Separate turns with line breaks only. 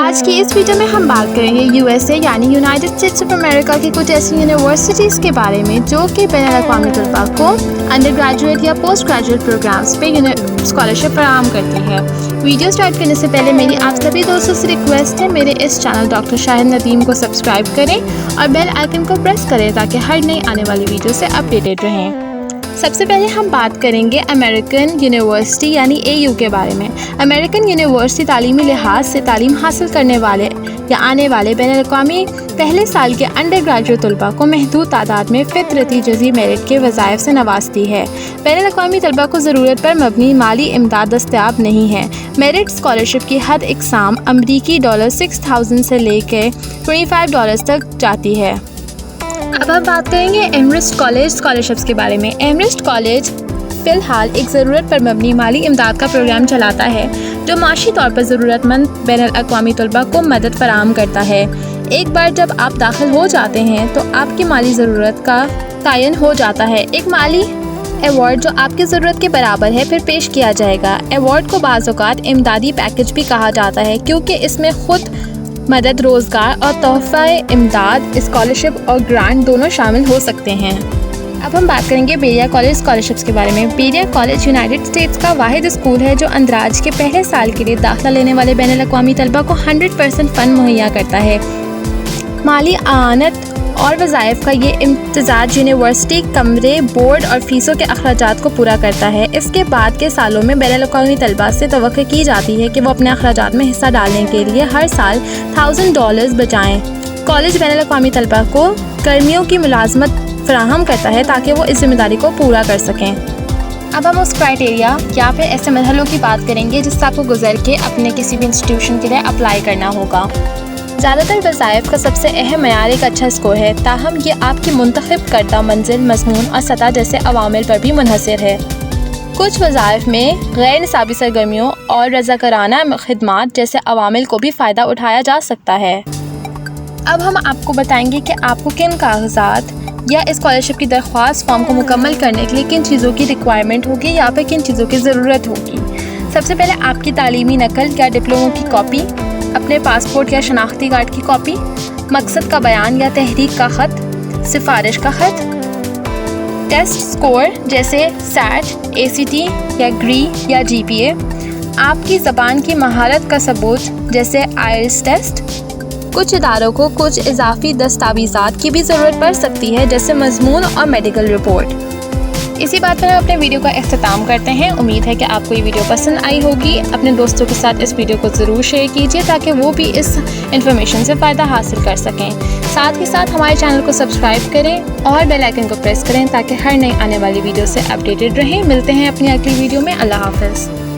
آج کی اس ویڈیو میں ہم بات کریں گے USA یعنی یونائٹڈ اسٹیٹس آف امریکہ کی کچھ ایسی یونیورسٹیز کے بارے میں جو کہ بین الاقوامی طلباء کو انڈر گریجویٹ یا پوسٹ گریجویٹ پروگرامز پہ اسکالرشپ فراہم کرتی ہے۔ ویڈیو سٹارٹ کرنے سے پہلے میری آپ سبھی دوستوں سے ریکویسٹ ہے میرے اس چینل ڈاکٹر شاہد ندیم کو سبسکرائب کریں اور بیل آئیکن کو پریس کریں تاکہ ہر نئی آنے والی ویڈیو سے اپڈیٹڈ رہیں۔ سب سے پہلے ہم بات کریں گے امریکن یونیورسٹی یعنی AU کے بارے میں۔ امریکن یونیورسٹی تعلیمی لحاظ سے تعلیم حاصل کرنے والے یا آنے والے بین الاقوامی پہلے سال کے انڈر گریجویٹ طلباء کو محدود تعداد میں فطرتی جزوی میرٹ کے وظائف سے نوازتی ہے۔ بین الاقوامی طلباء کو ضرورت پر مبنی مالی امداد دستیاب نہیں ہے۔ میرٹ اسکالرشپ کی حد اقسام امریکی $6000 سے لے کے $25 تک جاتی ہے۔ اب ہم بات کریں گے ایمرسٹ کالج اسکالرشپس کے بارے میں۔ ایمرسٹ کالج فی الحال ایک ضرورت پر مبنی مالی امداد کا پروگرام چلاتا ہے جو معاشی طور پر ضرورت مند بین الاقوامی طلباء کو مدد فراہم کرتا ہے۔ ایک بار جب آپ داخل ہو جاتے ہیں تو آپ کی مالی ضرورت کا تعین ہو جاتا ہے۔ ایک مالی ایوارڈ جو آپ کی ضرورت کے برابر ہے پھر پیش کیا جائے گا۔ ایوارڈ کو بعض اوقات امدادی پیکج بھی کہا جاتا ہے کیونکہ اس میں خود مدد، روزگار اور تحفہ امداد، اسکالرشپ اور گرانٹ دونوں شامل ہو سکتے ہیں۔ اب ہم بات کریں گے بیریا کالج اسکالرشپس کے بارے میں۔ بیریا کالج یونائٹڈ اسٹیٹس کا واحد اسکول ہے جو اندراج کے پہلے سال کے لیے داخلہ لینے والے بین الاقوامی طلباء کو 100% فنڈ مہیا کرتا ہے۔ مالی اعانت اور وظائف کا یہ امتزاج یونیورسٹی کمرے، بورڈ اور فیسوں کے اخراجات کو پورا کرتا ہے۔ اس کے بعد کے سالوں میں بین الاقوامی طلباء سے توقع کی جاتی ہے کہ وہ اپنے اخراجات میں حصہ ڈالنے کے لیے ہر سال $1000 بچائیں۔ کالج بین الاقوامی طلباء کو گرمیوں کی ملازمت فراہم کرتا ہے تاکہ وہ اس ذمہ داری کو پورا کر سکیں۔ اب ہم اس کرائٹیریا یا پھر ایسے مرحلوں کی بات کریں گے جس سے آپ کو گزر کے اپنے کسی بھی انسٹیٹیوشن کے لیے اپلائی کرنا ہوگا۔ زیادہ تر وظائف کا سب سے اہم معیار ایک اچھا اسکور ہے، تاہم یہ آپ کی منتخب کردہ منزل، مضمون اور سطح جیسے عوامل پر بھی منحصر ہے۔ کچھ وظائف میں غیر نصابی سرگرمیوں اور رضاکارانہ خدمات جیسے عوامل کو بھی فائدہ اٹھایا جا سکتا ہے۔ اب ہم آپ کو بتائیں گے کہ آپ کو کن کاغذات یا اسکالرشپ کی درخواست فارم کو مکمل کرنے کے لیے کن چیزوں کی ریکوائرمنٹ ہوگی یا پھر کن چیزوں کی ضرورت ہوگی۔ سب سے پہلے آپ کی تعلیمی نقل یا ڈپلوموں کی کاپی، اپنے پاسپورٹ یا شناختی کارڈ کی کاپی، مقصد کا بیان یا تحریک کا خط، سفارش کا خط، ٹیسٹ سکور جیسے SAT، ACT یا GRE یا GPA، آپ کی زبان کی مہارت کا ثبوت جیسے IELTS ٹیسٹ۔ کچھ اداروں کو کچھ اضافی دستاویزات کی بھی ضرورت پڑ سکتی ہے جیسے مضمون اور میڈیکل رپورٹ۔ اسی بات پر ہم اپنے ویڈیو کا اختتام کرتے ہیں۔ امید ہے کہ آپ کو یہ ویڈیو پسند آئی ہوگی۔ اپنے دوستوں کے ساتھ اس ویڈیو کو ضرور شیئر کیجیے تاکہ وہ بھی اس انفارمیشن سے فائدہ حاصل کر سکیں۔ ساتھ ہی ساتھ ہمارے چینل کو سبسکرائب کریں اور بیل آئیکن کو پریس کریں تاکہ ہر نئی آنے والی ویڈیو سے اپڈیٹڈ رہیں۔ ملتے ہیں اپنی اگلی ویڈیو میں۔ اللہ حافظ۔